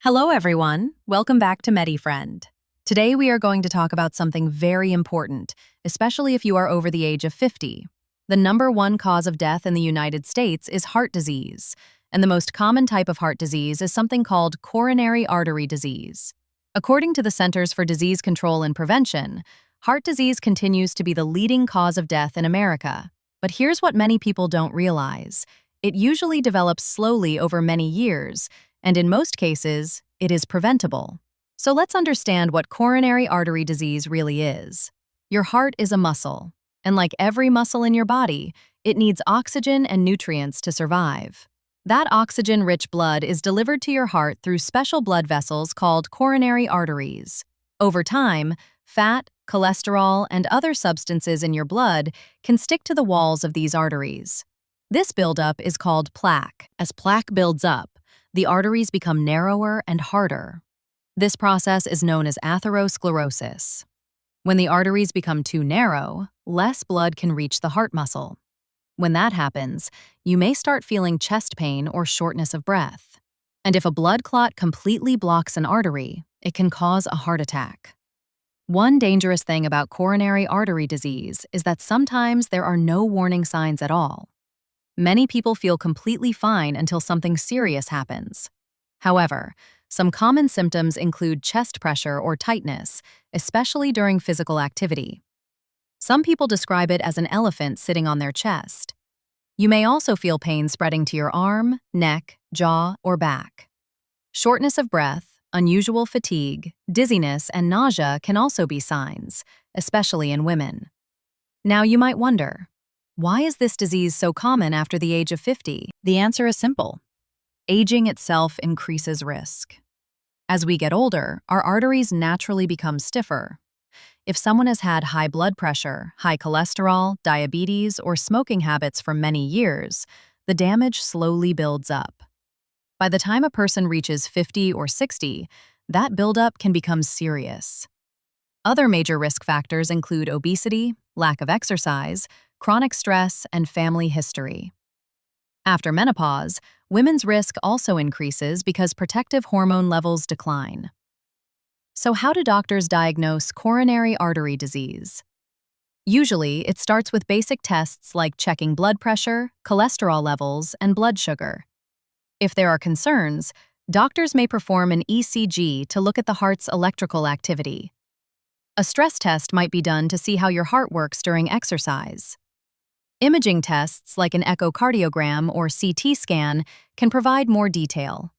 Hello, everyone. Welcome back to MediFriend. Today, we are going to talk about something very important, especially if you are over the age of 50. The number one cause of death in the United States is heart disease, and the most common type of heart disease is something called coronary artery disease. According to the Centers for Disease Control and Prevention, heart disease continues to be the leading cause of death in America. But here's what many people don't realize. It usually develops slowly over many years, and in most cases, it is preventable. So let's understand what coronary artery disease really is. Your heart is a muscle, and like every muscle in your body, it needs oxygen and nutrients to survive. That oxygen-rich blood is delivered to your heart through special blood vessels called coronary arteries. Over time, fat, cholesterol, and other substances in your blood can stick to the walls of these arteries. This buildup is called plaque. As plaque builds up, the arteries become narrower and harder. This process is known as atherosclerosis. When the arteries become too narrow, less blood can reach the heart muscle. When that happens, you may start feeling chest pain or shortness of breath. And if a blood clot completely blocks an artery, it can cause a heart attack. One dangerous thing about coronary artery disease is that sometimes there are no warning signs at all. Many people feel completely fine until something serious happens. However, some common symptoms include chest pressure or tightness, especially during physical activity. Some people describe it as an elephant sitting on their chest. You may also feel pain spreading to your arm, neck, jaw, or back. Shortness of breath, unusual fatigue, dizziness, and nausea can also be signs, especially in women. Now you might wonder, why is this disease so common after the age of 50? The answer is simple. Aging itself increases risk. As we get older, our arteries naturally become stiffer. If someone has had high blood pressure, high cholesterol, diabetes, or smoking habits for many years, the damage slowly builds up. By the time a person reaches 50 or 60, that buildup can become serious. Other major risk factors include obesity, lack of exercise, chronic stress, and family history. After menopause, women's risk also increases because protective hormone levels decline. So how do doctors diagnose coronary artery disease? Usually, it starts with basic tests like checking blood pressure, cholesterol levels, and blood sugar. If there are concerns, doctors may perform an ECG to look at the heart's electrical activity. A stress test might be done to see how your heart works during exercise. Imaging tests like an echocardiogram or CT scan can provide more detail.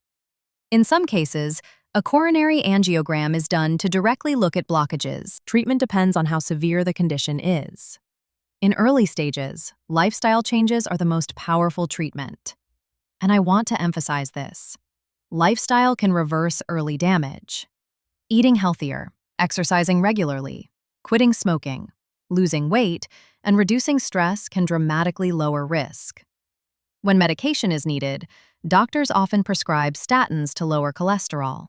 In some cases, a coronary angiogram is done to directly look at blockages. Treatment depends on how severe the condition is. In early stages, lifestyle changes are the most powerful treatment. And I want to emphasize this. Lifestyle can reverse early damage. Eating healthier, exercising regularly, quitting smoking, losing weight, and reducing stress can dramatically lower risk. When medication is needed, doctors often prescribe statins to lower cholesterol.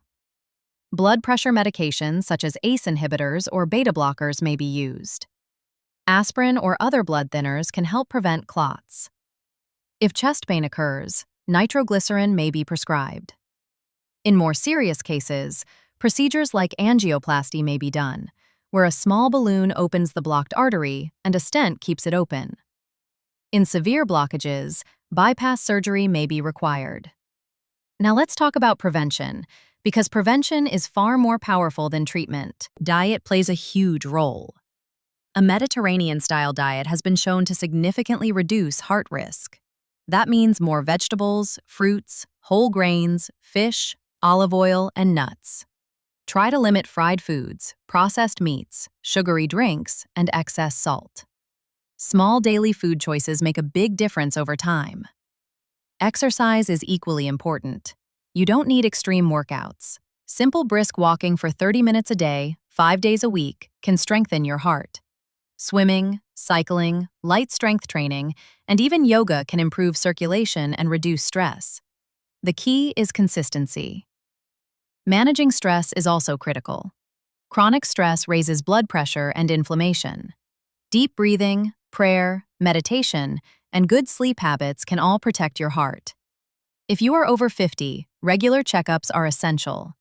Blood pressure medications such as ACE inhibitors or beta blockers may be used. Aspirin or other blood thinners can help prevent clots. If chest pain occurs, nitroglycerin may be prescribed. In more serious cases, procedures like angioplasty may be done, where a small balloon opens the blocked artery and a stent keeps it open. In severe blockages, bypass surgery may be required. Now let's talk about prevention, because prevention is far more powerful than treatment. Diet plays a huge role. A Mediterranean-style diet has been shown to significantly reduce heart risk. That means more vegetables, fruits, whole grains, fish, olive oil, and nuts. Try to limit fried foods, processed meats, sugary drinks, and excess salt. Small daily food choices make a big difference over time. Exercise is equally important. You don't need extreme workouts. Simple brisk walking for 30 minutes a day, 5 days a week, can strengthen your heart. Swimming, cycling, light strength training, and even yoga can improve circulation and reduce stress. The key is consistency. Managing stress is also critical. Chronic stress raises blood pressure and inflammation. Deep breathing, prayer, meditation, and good sleep habits can all protect your heart. If you are over 50, Regular checkups are essential.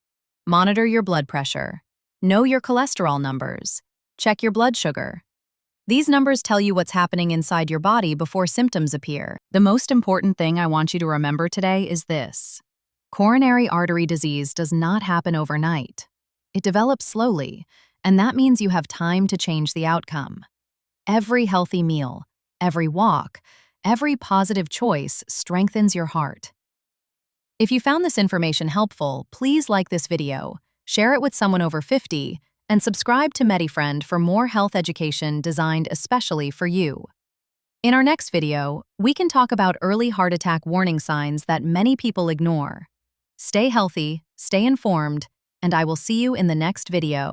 Monitor your blood pressure. Know your cholesterol numbers. Check your blood sugar. These numbers tell you what's happening inside your body before symptoms appear. The most important thing I want you to remember today is this. Coronary artery disease does not happen overnight. It develops slowly, and that means you have time to change the outcome. Every healthy meal, every walk, every positive choice strengthens your heart. If you found this information helpful, please like this video, share it with someone over 50, and subscribe to MediFriend for more health education designed especially for you. In our next video, we can talk about early heart attack warning signs that many people ignore. Stay healthy, stay informed, and I will see you in the next video.